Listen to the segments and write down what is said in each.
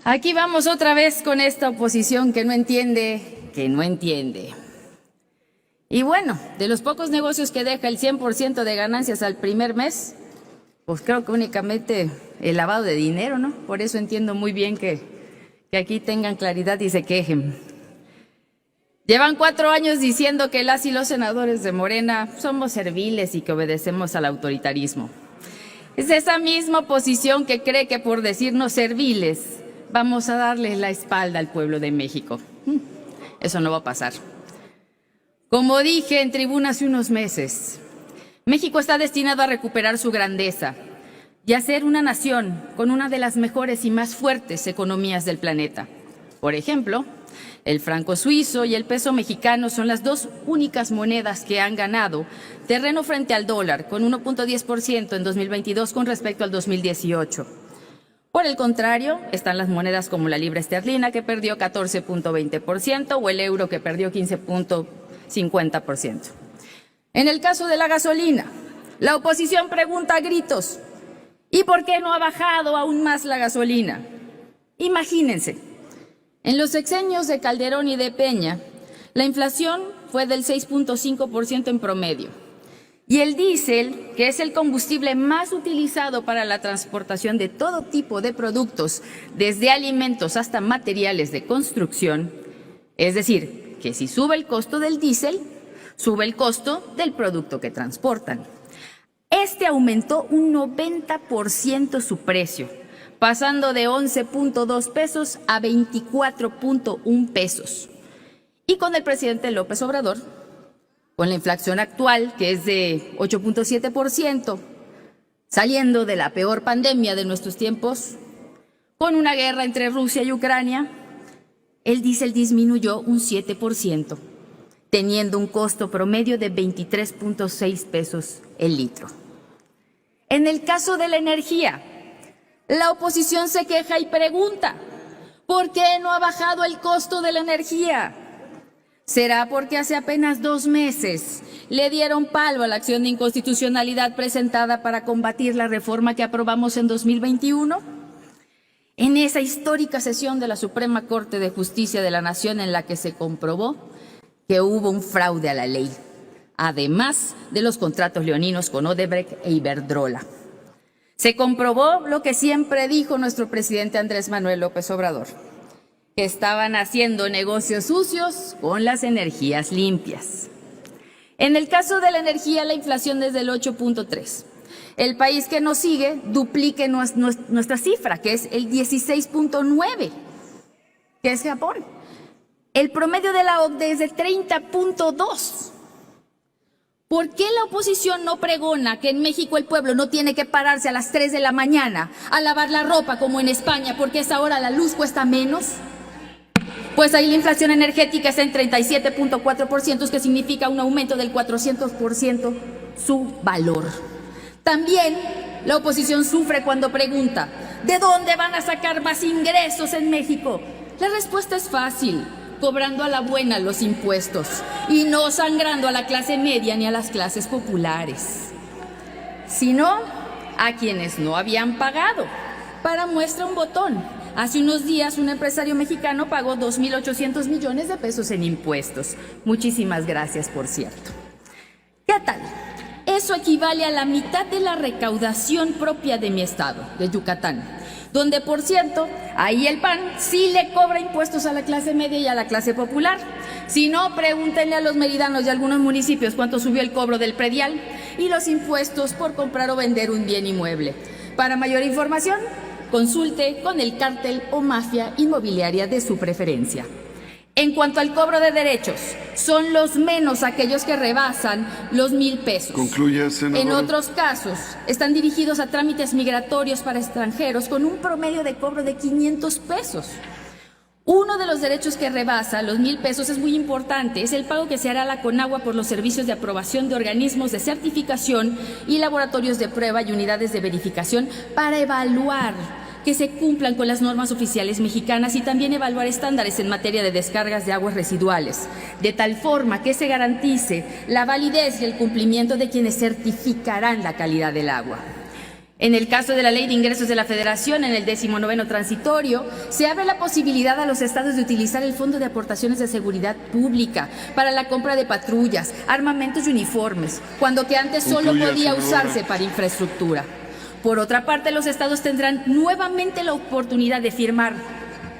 Aquí vamos otra vez con esta oposición que no entiende. Y bueno, de los pocos negocios que deja el 100% de ganancias al primer mes, pues creo que únicamente el lavado de dinero, ¿no? Por eso entiendo muy bien que aquí tengan claridad y se quejen. Llevan 4 años diciendo que las y los senadores de Morena somos serviles y que obedecemos al autoritarismo. Es esa misma oposición que cree que por decirnos serviles vamos a darle la espalda al pueblo de México. Eso no va a pasar. Como dije en tribuna hace unos meses, México está destinado a recuperar su grandeza y a ser una nación con una de las mejores y más fuertes economías del planeta. Por ejemplo, el franco suizo y el peso mexicano son las dos únicas monedas que han ganado terreno frente al dólar, con 1.10% en 2022 con respecto al 2018. Por el contrario, están las monedas como la libra esterlina, que perdió 14.20%, o el euro, que perdió 15.50%. En el caso de la gasolina, la oposición pregunta a gritos: ¿y por qué no ha bajado aún más la gasolina? Imagínense, en los sexenios de Calderón y de Peña, la inflación fue del 6.5% en promedio. Y el diésel, que es el combustible más utilizado para la transportación de todo tipo de productos, desde alimentos hasta materiales de construcción, es decir, que si sube el costo del diésel, sube el costo del producto que transportan. Este aumentó un 90% su precio, pasando de 11.2 pesos a 24.1 pesos. Y con el presidente López Obrador, con la inflación actual, que es de 8.7%, saliendo de la peor pandemia de nuestros tiempos, con una guerra entre Rusia y Ucrania, el diésel disminuyó un 7%, teniendo un costo promedio de 23.6 pesos el litro. En el caso de la energía, la oposición se queja y pregunta: ¿por qué no ha bajado el costo de la energía? ¿Será porque hace apenas 2 meses le dieron palo a la acción de inconstitucionalidad presentada para combatir la reforma que aprobamos en 2021? En esa histórica sesión de la Suprema Corte de Justicia de la Nación, en la que se comprobó que hubo un fraude a la ley, además de los contratos leoninos con Odebrecht e Iberdrola. Se comprobó lo que siempre dijo nuestro presidente Andrés Manuel López Obrador: que estaban haciendo negocios sucios con las energías limpias. En el caso de la energía, la inflación es del 8.3%. El país que nos sigue duplique nuestra cifra, que es el 16.9%, que es Japón. El promedio de la OCDE es de 30.2%. ¿Por qué la oposición no pregona que en México el pueblo no tiene que pararse a las 3 de la mañana a lavar la ropa como en España, porque a esa hora la luz cuesta menos? Pues ahí la inflación energética está en 37.4%, que significa un aumento del 400% su valor. También la oposición sufre cuando pregunta: ¿de dónde van a sacar más ingresos en México? La respuesta es fácil: cobrando a la buena los impuestos y no sangrando a la clase media ni a las clases populares, sino a quienes no habían pagado. Para muestra un botón: hace unos días un empresario mexicano pagó 2.800 millones de pesos en impuestos. Muchísimas gracias, por cierto. ¿Qué tal? Eso equivale a la mitad de la recaudación propia de mi estado, de Yucatán, donde, por cierto, ahí el PAN sí le cobra impuestos a la clase media y a la clase popular. Si no, pregúntenle a los meridanos de algunos municipios cuánto subió el cobro del predial y los impuestos por comprar o vender un bien inmueble. Para mayor información, consulte con el cártel o mafia inmobiliaria de su preferencia. En cuanto al cobro de derechos, son los menos aquellos que rebasan los 1,000 pesos. Concluya, senadora. En otros casos, están dirigidos a trámites migratorios para extranjeros con un promedio de cobro de 500 pesos. Uno de los derechos que rebasa los 1,000 pesos es muy importante: es el pago que se hará a la Conagua por los servicios de aprobación de organismos de certificación y laboratorios de prueba y unidades de verificación para evaluar que se cumplan con las normas oficiales mexicanas y también evaluar estándares en materia de descargas de aguas residuales, de tal forma que se garantice la validez y el cumplimiento de quienes certificarán la calidad del agua. En el caso de la Ley de Ingresos de la Federación, en el 19º transitorio, se abre la posibilidad a los estados de utilizar el Fondo de Aportaciones de Seguridad Pública para la compra de patrullas, armamentos y uniformes, cuando que antes solo podía usarse para infraestructura. Por otra parte, los estados tendrán nuevamente la oportunidad de firmar,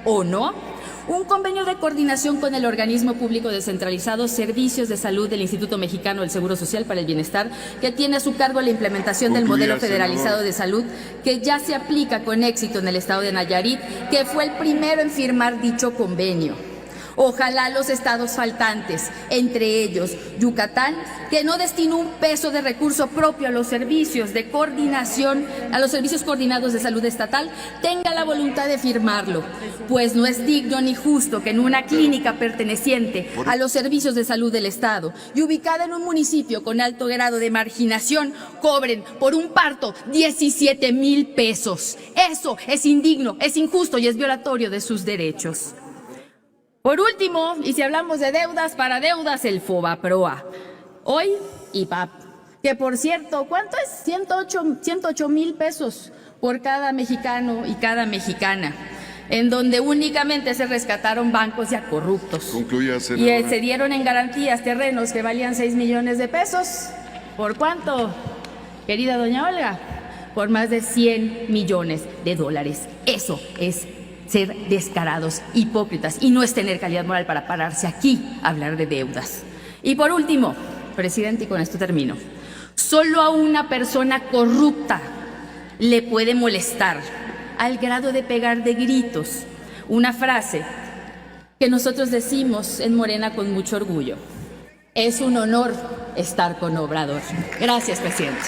o no, un convenio de coordinación con el organismo público descentralizado Servicios de Salud del Instituto Mexicano del Seguro Social para el Bienestar, que tiene a su cargo la implementación del modelo federalizado de salud, que ya se aplica con éxito en el estado de Nayarit, que fue el primero en firmar dicho convenio. Ojalá los estados faltantes, entre ellos Yucatán, que no destinó un peso de recurso propio a los servicios de coordinación, a los servicios coordinados de salud estatal, tenga la voluntad de firmarlo, pues no es digno ni justo que en una clínica perteneciente a los servicios de salud del estado y ubicada en un municipio con alto grado de marginación cobren por un parto 17,000 pesos. Eso es indigno, es injusto y es violatorio de sus derechos. Por último, y si hablamos de deudas, para deudas el FOBAPROA, hoy IPAP, que por cierto, ¿cuánto es? 108,000 pesos por cada mexicano y cada mexicana, en donde únicamente se rescataron bancos ya corruptos. Concluya, y senadora. se dieron en garantías terrenos que valían 6 millones de pesos. ¿Por cuánto, querida doña Olga? Por más de 100 millones de dólares. Eso es ser descarados, hipócritas, y no es tener calidad moral para pararse aquí a hablar de deudas. Y por último, presidente, y con esto termino, solo a una persona corrupta le puede molestar al grado de pegar de gritos una frase que nosotros decimos en Morena con mucho orgullo: es un honor estar con Obrador. Gracias, presidente.